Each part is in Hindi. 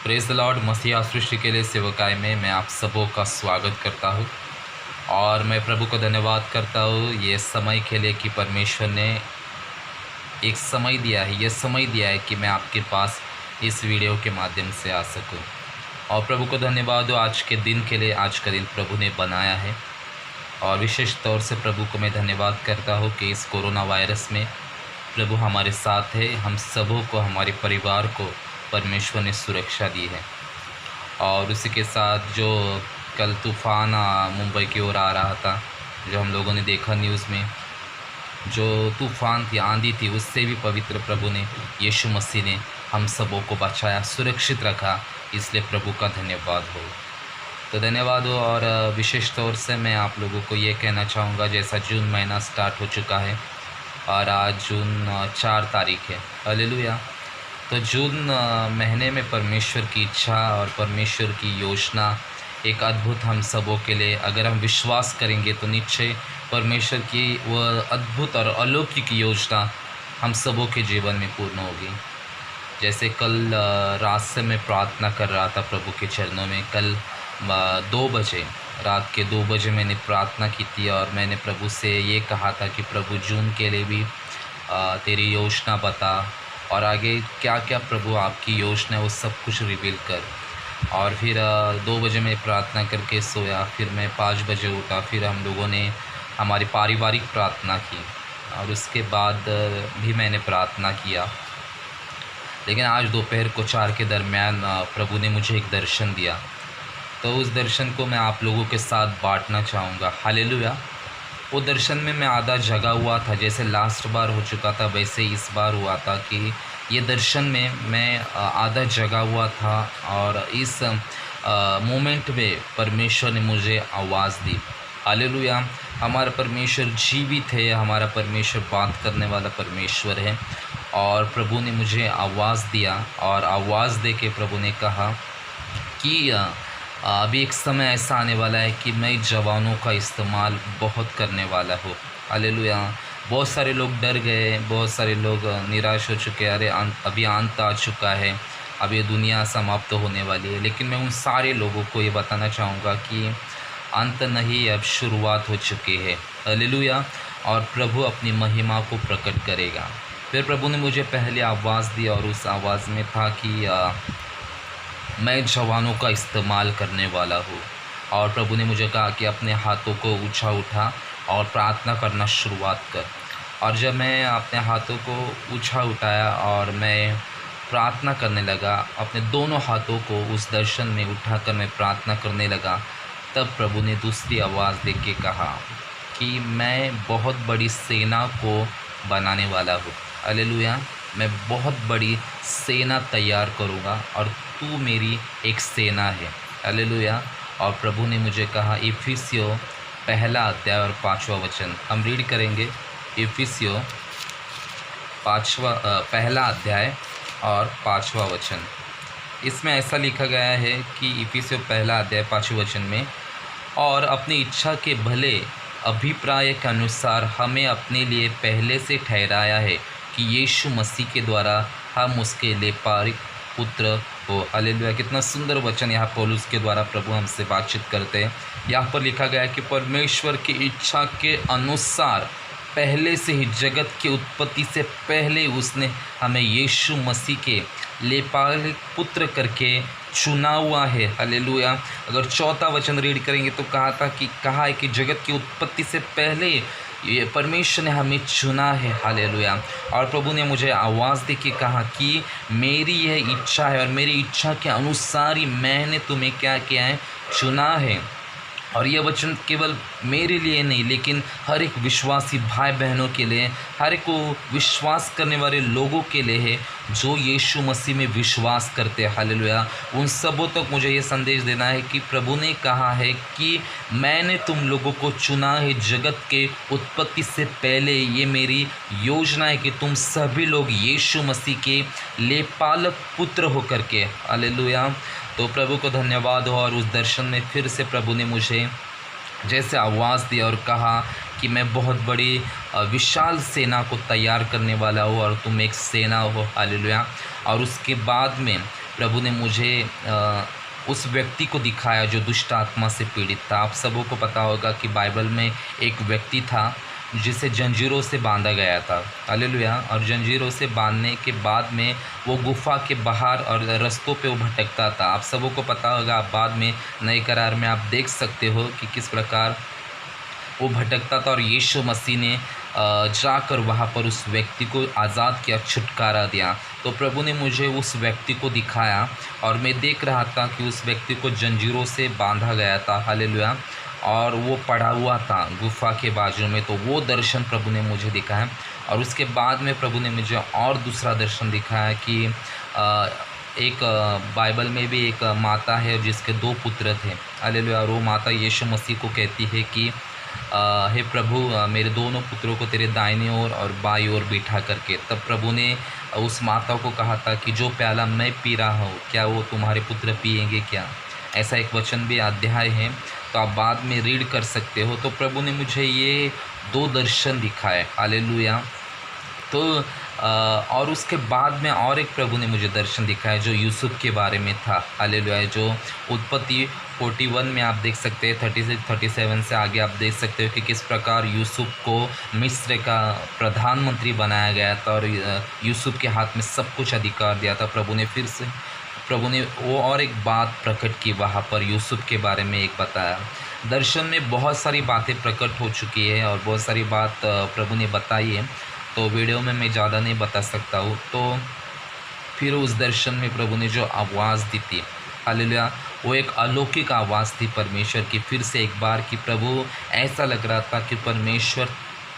Praise the Lord. मसीहा सृष्टि के लिए सेवकाई में मैं आप सबों का स्वागत करता हूँ और मैं प्रभु को धन्यवाद करता हूँ ये समय के लिए कि परमेश्वर ने एक समय दिया है, ये समय दिया है कि मैं आपके पास इस वीडियो के माध्यम से आ सकूँ। और प्रभु को धन्यवाद हो आज के दिन के लिए। आज का दिन प्रभु ने बनाया है और विशेष तौर से प्रभु को मैं धन्यवाद करता हूँ कि इस कोरोना वायरस में प्रभु हमारे साथ है। हम सबों को, हमारे परिवार को परमेश्वर ने सुरक्षा दी है। और उसी के साथ जो कल तूफ़ान मुंबई की ओर आ रहा था, जो हम लोगों ने देखा न्यूज़ में, जो तूफ़ान थी, आंधी थी, उससे भी पवित्र प्रभु ने, यीशु मसीह ने हम सबों को बचाया, सुरक्षित रखा। इसलिए प्रभु का धन्यवाद हो। तो धन्यवाद हो। और विशेष तौर से मैं आप लोगों को ये कहना चाहूँगा, जैसा जून महीना स्टार्ट हो चुका है और आज जून 4 तारीख है। हालेलुया। तो जून महीने में परमेश्वर की इच्छा और परमेश्वर की योजना एक अद्भुत हम सबों के लिए, अगर हम विश्वास करेंगे तो निश्चय परमेश्वर की वह अद्भुत और अलौकिक योजना हम सबों के जीवन में पूर्ण होगी। जैसे कल रात से मैं प्रार्थना कर रहा था प्रभु के चरणों में। कल 2 बजे, रात के 2 बजे मैंने प्रार्थना की थी और मैंने प्रभु से ये कहा था कि प्रभु जून के लिए भी तेरी योजना बता और आगे क्या क्या प्रभु आपकी योजना है वो सब कुछ रिवील कर। और फिर 2 बजे मैं प्रार्थना करके सोया। फिर मैं 5 बजे उठा। फिर हम लोगों ने हमारी पारिवारिक प्रार्थना की और उसके बाद भी मैंने प्रार्थना किया। लेकिन आज दोपहर को 4 के दरमियान प्रभु ने मुझे एक दर्शन दिया, तो उस दर्शन को मैं आप लोगों के साथ बांटना चाहूँगा। हालेलुया। वो दर्शन में मैं आधा जगा हुआ था, जैसे लास्ट बार हो चुका था वैसे इस बार हुआ था कि ये दर्शन में मैं आधा जगा हुआ था और इस मोमेंट में परमेश्वर ने मुझे आवाज़ दी। हालेलुया। हमारा परमेश्वर जीवित है, हमारा परमेश्वर बात करने वाला परमेश्वर है। और प्रभु ने मुझे आवाज़ दिया और आवाज़ दे के प्रभु ने कहा कि अभी एक समय ऐसा आने वाला है कि मैं जवानों का इस्तेमाल बहुत करने वाला हूँ। हालेलुया। बहुत सारे लोग डर गए, बहुत सारे लोग निराश हो चुके हैं। अरे अभी अंत आ चुका है, अब ये दुनिया समाप्त होने वाली है। लेकिन मैं उन सारे लोगों को ये बताना चाहूँगा कि अंत नहीं, अब शुरुआत हो चुकी है। हालेलुया। और प्रभु अपनी महिमा को प्रकट करेगा। फिर प्रभु ने मुझे पहले आवाज़ दी और उस आवाज़ में था कि मैं जवानों का इस्तेमाल करने वाला हूँ। और प्रभु ने मुझे कहा कि अपने हाथों को ऊंचा उठा और प्रार्थना करना शुरुआत कर। और जब मैं अपने हाथों को ऊंचा उठाया और मैं प्रार्थना करने लगा, अपने दोनों हाथों को उस दर्शन में उठाकर मैं प्रार्थना करने लगा, तब प्रभु ने दूसरी आवाज़ दे के कहा कि मैं बहुत बड़ी सेना को बनाने वाला हूँ। हालेलुया। मैं बहुत बड़ी सेना तैयार करूँगा और तू मेरी एक सेना है। हालेलुया। और प्रभु ने मुझे कहा, इफिसियों 1 अध्याय और 5वां वचन हम रीड करेंगे। इफिसियों 1 अध्याय और 5वां वचन। इसमें ऐसा लिखा गया है कि इफिसियों 1 अध्याय 5वें वचन में, और अपनी इच्छा के भले अभिप्राय के अनुसार हमें अपने लिए पहले से ठहराया है कि यीशु मसीह के द्वारा हम उसके लेपारिक पुत्र हो। हालेलुया। कितना सुंदर वचन यहाँ पौलुस के द्वारा प्रभु हमसे बातचीत करते हैं। यहाँ पर लिखा गया है कि परमेश्वर की इच्छा के अनुसार पहले से ही, जगत की उत्पत्ति से पहले उसने हमें यीशु मसीह के लेपारिक पुत्र करके चुना हुआ है। हालेलुया। अगर 4था वचन रीड करेंगे तो कहा है कि जगत की उत्पत्ति से पहले ये परमेश्वर ने हमें चुना है। हालेलुया। और प्रभु ने मुझे आवाज़ दे के कहा कि मेरी यह इच्छा है और मेरी इच्छा के अनुसार ही मैंने तुम्हें क्या किया है, चुना है। और यह वचन केवल मेरे लिए नहीं, लेकिन हर एक विश्वासी भाई बहनों के लिए, हर एक को विश्वास करने वाले लोगों के लिए है जो यीशु मसीह में विश्वास करते हैं। हालेलुया। उन सबों तक मुझे ये संदेश देना है कि प्रभु ने कहा है कि मैंने तुम लोगों को चुना है जगत के उत्पत्ति से पहले। ये मेरी योजना है कि तुम सभी लोग यीशु मसीह के लेपालक पुत्र होकर के। हालेलुया। तो प्रभु को धन्यवाद हो। और उस दर्शन में फिर से प्रभु ने मुझे जैसे आवाज़ दी और कहा कि मैं बहुत बड़ी विशाल सेना को तैयार करने वाला हूँ और तुम एक सेना हो। हालेलुया। और उसके बाद में प्रभु ने मुझे उस व्यक्ति को दिखाया जो दुष्ट आत्मा से पीड़ित था। आप सबों को पता होगा कि बाइबल में एक व्यक्ति था जिसे जंजीरों से बांधा गया था। हालेलुया। और जंजीरों से बांधने के बाद में वो गुफा के बाहर और रास्तों पे वो भटकता था। आप सबों को पता होगा, आप बाद में नए करार में आप देख सकते हो कि किस प्रकार वो भटकता था और यीशु मसीह ने जाकर वहाँ पर उस व्यक्ति को आज़ाद किया, छुटकारा दिया। तो प्रभु ने मुझे उस व्यक्ति को दिखाया और मैं देख रहा था कि उस व्यक्ति को जंजीरों से बांधा गया था। हालेलुया। और वो पड़ा हुआ था गुफा के बाजू में। तो वो दर्शन प्रभु ने मुझे दिखाया। और उसके बाद में प्रभु ने मुझे और दूसरा दर्शन दिखाया कि एक बाइबल में भी एक माता है जिसके 2 पुत्र थे। हालेलुया। और वो माता यीशु मसीह को कहती है कि हे प्रभु, मेरे दोनों पुत्रों को तेरे दाहिनी ओर और बाईं ओर बिठा करके। तब प्रभु ने उस माता को कहा था कि जो प्याला मैं पी रहा हूँ, क्या वो तुम्हारे पुत्र पिएंगे क्या? ऐसा एक वचन भी अध्याय है, तो आप बाद में रीड कर सकते हो। तो प्रभु ने मुझे ये 2 दर्शन दिखाए। हालेलुया। तो और उसके बाद में और एक प्रभु ने मुझे दर्शन दिखाया जो यूसुफ के बारे में था। हालेलुया। जो उत्पत्ति 41 में आप देख सकते हैं, 36-37 से आगे आप देख सकते हो कि किस प्रकार यूसुफ को मिस्र का प्रधानमंत्री बनाया गया था और यूसुफ के हाथ में सब कुछ अधिकार दिया था। प्रभु ने वो और एक बात प्रकट की वहाँ पर, यूसुफ के बारे में एक बताया। दर्शन में बहुत सारी बातें प्रकट हो चुकी है और बहुत सारी बात प्रभु ने बताई है, तो वीडियो में मैं ज़्यादा नहीं बता सकता हूँ। तो फिर उस दर्शन में प्रभु ने जो आवाज़ दी थी, हालेलुया, वो एक अलौकिक आवाज़ थी परमेश्वर की। फिर से एक बार कि प्रभु, ऐसा लग रहा था कि परमेश्वर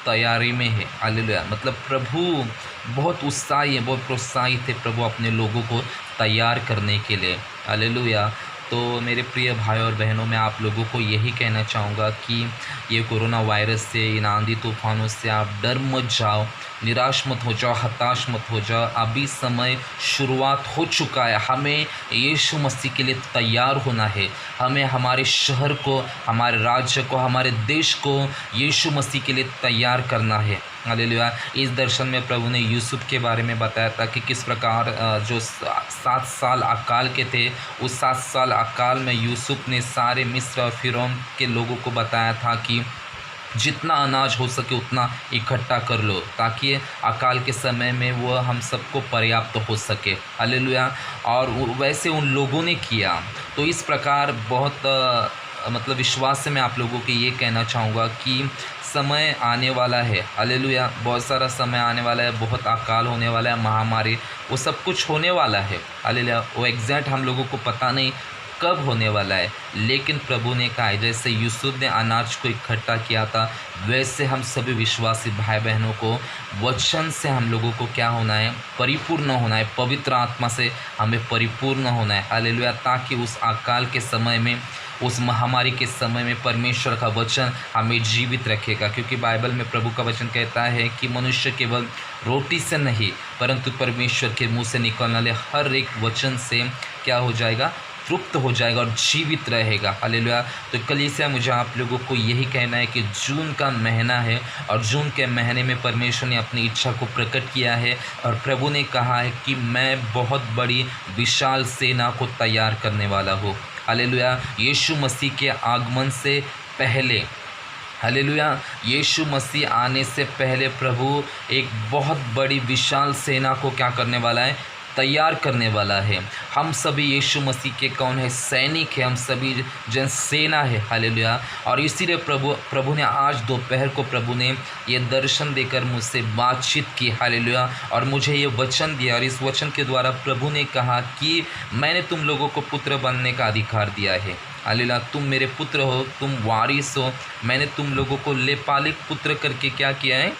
तैयारी में है। हालेलुया। मतलब प्रभु बहुत उत्साही है, बहुत प्रोत्साहित है प्रभु अपने लोगों को तैयार करने के लिए। हालेलुया। तो मेरे प्रिय भाई और बहनों, मैं आप लोगों को यही कहना चाहूँगा कि ये कोरोना वायरस से, इन आंधी तूफानों से आप डर मत जाओ, निराश मत हो जाओ, हताश मत हो जाओ। अभी समय शुरुआत हो चुका है। हमें यीशु मसीह के लिए तैयार होना है। हमें हमारे शहर को, हमारे राज्य को, हमारे देश को यीशु मसीह के लिए तैयार करना है। हालेलुया। इस दर्शन में प्रभु ने यूसुफ के बारे में बताया था कि किस प्रकार जो 7 साल अकाल के थे, उस 7 साल अकाल में यूसुफ ने सारे मिस्र और फिरौन के लोगों को बताया था कि जितना अनाज हो सके उतना इकट्ठा कर लो, ताकि अकाल के समय में वो हम सबको पर्याप्त हो सके। हालेलुया। और वैसे उन लोगों ने किया। तो इस प्रकार बहुत मतलब विश्वास से मैं आप लोगों को ये कहना चाहूँगा कि समय आने वाला है। हालेलुया। बहुत सारा समय आने वाला है, बहुत अकाल होने वाला है, महामारी, वो सब कुछ होने वाला है। हालेलुया। वो एग्जैक्ट हम लोगों को पता नहीं कब होने वाला है, लेकिन प्रभु ने कहा जैसे यूसुफ ने अनाज को इकट्ठा किया था, वैसे हम सभी विश्वासी भाई बहनों को वचन से हम लोगों को क्या होना है? परिपूर्ण होना है। पवित्र आत्मा से हमें परिपूर्ण होना है। हालेलुया। ताकि उस अकाल के समय में, उस महामारी के समय में परमेश्वर का वचन हमें जीवित रखेगा। क्योंकि बाइबल में प्रभु का वचन कहता है कि मनुष्य केवल रोटी से नहीं, परंतु परमेश्वर के मुँह से निकलने वाले हर एक वचन से क्या हो जाएगा? तृप्त हो जाएगा और जीवित रहेगा। हालेलुया। तो कलीसिया, मुझे आप लोगों को यही कहना है कि जून का महीना है और जून के महीने में परमेश्वर ने अपनी इच्छा को प्रकट किया है और प्रभु ने कहा है कि मैं बहुत बड़ी विशाल सेना को तैयार करने वाला हूँ। हालेलुया। यीशु मसीह के आगमन से पहले, हालेलुया, यीशु मसीह आने से पहले प्रभु एक बहुत बड़ी विशाल सेना को क्या करने वाला है? तैयार करने वाला है। हम सभी यीशु मसीह के कौन है? सैनिक है। हम सभी जन सेना है। हालेलुया। और इसीलिए प्रभु ने आज दोपहर को प्रभु ने ये दर्शन देकर मुझसे बातचीत की। हालेलुया। और मुझे ये वचन दिया और इस वचन के द्वारा प्रभु ने कहा कि मैंने तुम लोगों को पुत्र बनने का अधिकार दिया है। हालेलुया। तुम मेरे पुत्र हो, तुम वारिस हो। मैंने तुम लोगों को लेपालिक पुत्र करके क्या किया है?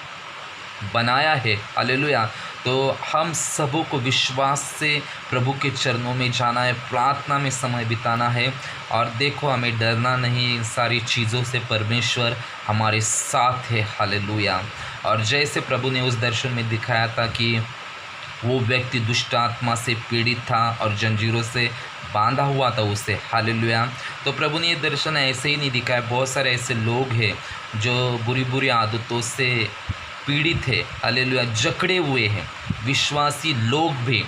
बनाया है। हालेलुया। तो हम सबों को विश्वास से प्रभु के चरणों में जाना है, प्रार्थना में समय बिताना है। और देखो, हमें डरना नहीं, इन सारी चीज़ों से परमेश्वर हमारे साथ है। हालेलुया। और जैसे प्रभु ने उस दर्शन में दिखाया था कि वो व्यक्ति दुष्ट आत्मा से पीड़ित था और जंजीरों से बांधा हुआ था उसे। हालेलुया। तो प्रभु ने ये दर्शन ऐसे ही नहीं दिखाया। बहुत सारे ऐसे लोग हैं जो बुरी बुरी आदतों से पीड़ित है। हालेलुया। जकड़े हुए हैं। विश्वासी लोग भी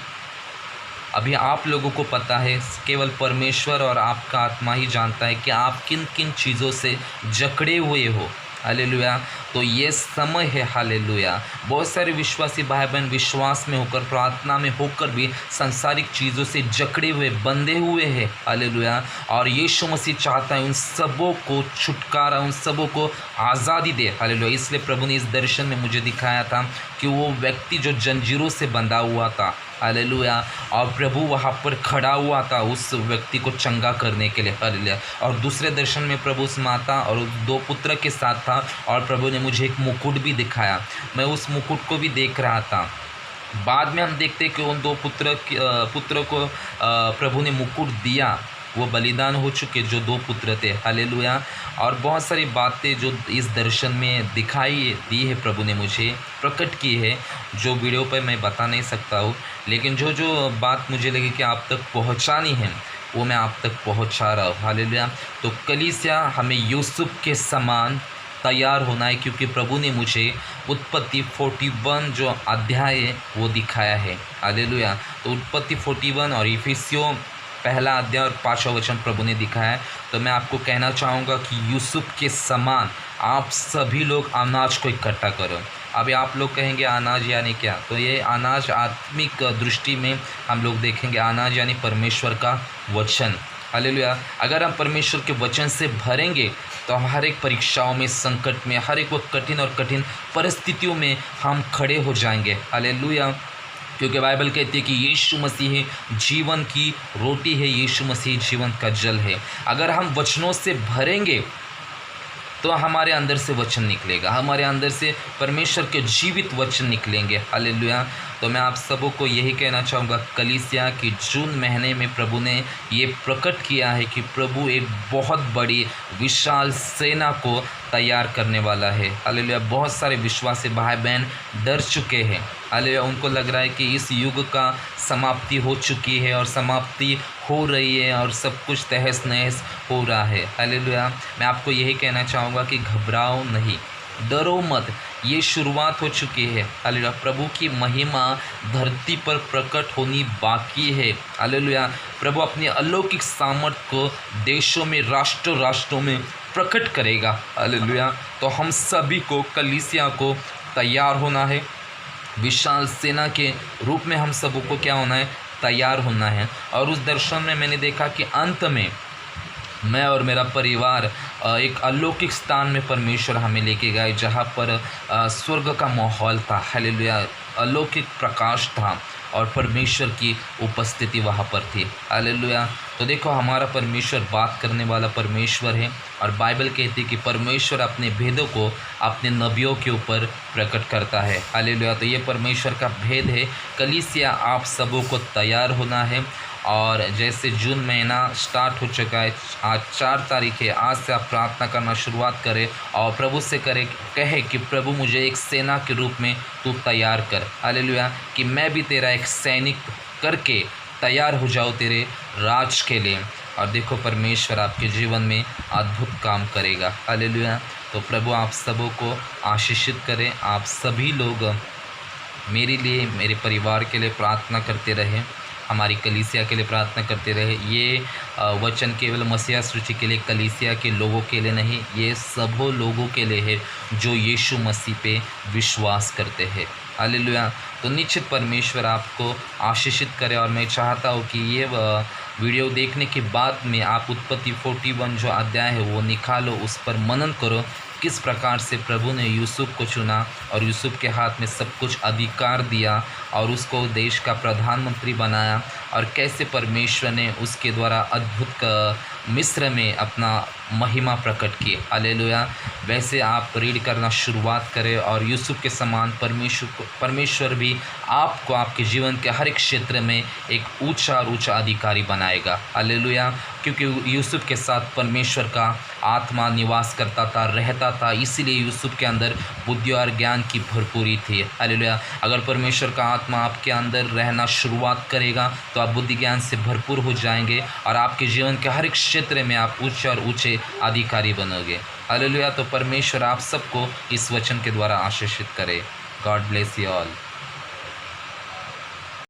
अभी आप लोगों को पता है, केवल परमेश्वर और आपका आत्मा ही जानता है कि आप किन किन चीज़ों से जकड़े हुए हो। हालेलुया। तो ये समय है, हालेलुया। बहुत सारे विश्वासी भाई बहन विश्वास में होकर, प्रार्थना में होकर भी सांसारिक चीज़ों से जकड़े हुए, बंधे हुए हैं, हालेलुया। और यीशु मसीह चाहता है उन सबों को छुटकारा, उन सबों को आज़ादी दे, हालेलुया। इसलिए प्रभु ने इस दर्शन में मुझे दिखाया था कि वो व्यक्ति जो जंजीरों से बंधा हुआ था, हालेलुया, और प्रभु वहाँ पर खड़ा हुआ था उस व्यक्ति को चंगा करने के लिए, हालेलुया। और दूसरे दर्शन में प्रभु उस माता और उस 2 पुत्र के साथ था, और प्रभु ने मुझे एक मुकुट भी दिखाया। मैं उस मुकुट को भी देख रहा था। बाद में हम देखते कि उन 2 पुत्र को प्रभु ने मुकुट दिया। वो बलिदान हो चुके जो 2 पुत्र थे, हालेलुया। और बहुत सारी बातें जो इस दर्शन में दिखाई दी है, प्रभु ने मुझे प्रकट की है, जो वीडियो पर मैं बता नहीं सकता हूँ, लेकिन जो जो बात मुझे लगी कि आप तक पहुँचानी है वो मैं आप तक पहुँचा रहा हूँ, हालेलुया। तो कलीसिया हमें यूसुफ के समान तैयार होना है, क्योंकि प्रभु ने मुझे उत्पत्ति 41 जो अध्याय है वो दिखाया है, हालेलुया। तो उत्पत्ति 41 और इफिसियों 1 अध्याय और 5वां वचन प्रभु ने दिखाया है। तो मैं आपको कहना चाहूँगा कि यूसुफ के समान आप सभी लोग अनाज को इकट्ठा करो। अभी आप लोग कहेंगे अनाज यानी क्या? तो ये अनाज आत्मिक दृष्टि में हम लोग देखेंगे, अनाज यानी परमेश्वर का वचन, हालेलुया। अगर हम परमेश्वर के वचन से भरेंगे तो हर एक परीक्षाओं में, संकट में, हर एक वो कठिन परिस्थितियों में हम खड़े हो जाएंगे, हालेलुया। क्योंकि बाइबल कहती है कि यीशु मसीह जीवन की रोटी है, यीशु मसीह जीवन का जल है। अगर हम वचनों से भरेंगे तो हमारे अंदर से वचन निकलेगा, हमारे अंदर से परमेश्वर के जीवित वचन निकलेंगे, हालेलुया। तो मैं आप सबों को यही कहना चाहूँगा कलीसिया कि जून महीने में प्रभु ने ये प्रकट किया है कि प्रभु एक बहुत बड़ी विशाल सेना को तैयार करने वाला है, हालेलुया। बहुत सारे विश्वासी भाई बहन डर चुके हैं, हालेलुया। उनको लग रहा है कि इस युग का समाप्ति हो चुकी है और समाप्ति हो रही है और सब कुछ तहस नहस हो रहा है, हालेलुया। मैं आपको यही कहना चाहूँगा कि घबराओ नहीं, डरो मत, ये शुरुआत हो चुकी है, हालेलुया। प्रभु की महिमा धरती पर प्रकट होनी बाकी है, हालेलुया। प्रभु अपनी अलौकिक सामर्थ को देशों में, राष्ट्रों में प्रकट करेगा, हालेलुया। तो हम सभी को, कलीसिया को तैयार होना है, विशाल सेना के रूप में हम सबों को क्या होना है? तैयार होना है। और उस दर्शन में मैंने देखा कि अंत में मैं और मेरा परिवार एक अलौकिक स्थान में परमेश्वर हमें लेके गए, जहाँ पर स्वर्ग का माहौल था, हालेलुया। अलौकिक प्रकाश था और परमेश्वर की उपस्थिति वहाँ पर थी, हालेलुया। तो देखो, हमारा परमेश्वर बात करने वाला परमेश्वर है, और बाइबल कहती है कि परमेश्वर अपने भेदों को अपने नबियों के ऊपर प्रकट करता है, हालेलुया। तो ये परमेश्वर का भेद है। कलीसिया आप सबों को तैयार होना है। और जैसे जून महीना स्टार्ट हो चुका है, आज 4 तारीख है, आज से आप प्रार्थना करना शुरुआत करें और प्रभु से कहे कि प्रभु मुझे एक सेना के रूप में तू तैयार कर, हालेलुया। कि मैं भी तेरा एक सैनिक करके तैयार हो जाऊँ तेरे राज के लिए। और देखो, परमेश्वर आपके जीवन में अद्भुत काम करेगा, हालेलुया। तो प्रभु आप सबों को आशीषित करें। आप सभी लोग मेरे लिए, मेरे परिवार के लिए प्रार्थना करते रहें, हमारी कलीसिया के लिए प्रार्थना करते रहे। ये वचन केवल मसीहा सृष्टि के लिए, कलीसिया के लोगों के लिए नहीं, ये सबों लोगों के लिए है जो यीशु मसीह पे विश्वास करते हैं, हालेलुया। तो निश्चित परमेश्वर आपको आशीषित करे। और मैं चाहता हूँ कि ये वीडियो देखने के बाद में आप उत्पत्ति 41 जो अध्याय है वो निकालो, उस पर मनन करो, किस प्रकार से प्रभु ने यूसुफ को चुना और यूसुफ के हाथ में सब कुछ अधिकार दिया और उसको देश का प्रधानमंत्री बनाया, और कैसे परमेश्वर ने उसके द्वारा अद्भुत मिस्र में अपना महिमा प्रकट की, हालेलुया। वैसे आप रीड करना शुरुआत करें और यूसुफ के समान परमेश्वर भी आपको आपके जीवन के हर एक क्षेत्र में एक ऊंचा और ऊंचा अधिकारी बनाएगा, हालेलुया। क्योंकि यूसुफ के साथ परमेश्वर का आत्मा निवास करता था, रहता था, इसीलिए यूसुफ के अंदर बुद्धि और ज्ञान की भरपूरी थी, हालेलुया। अगर परमेश्वर का आत्मा आपके अंदर रहना शुरुआत करेगा तो आप बुद्धि ज्ञान से भरपूर हो जाएंगे और आपके जीवन के हर एक क्षेत्र में आप ऊंचे और ऊंचे अधिकारी बनोगे, हालेलुया। तो परमेश्वर आप सबको इस वचन के द्वारा आशीषित करे। God bless you all.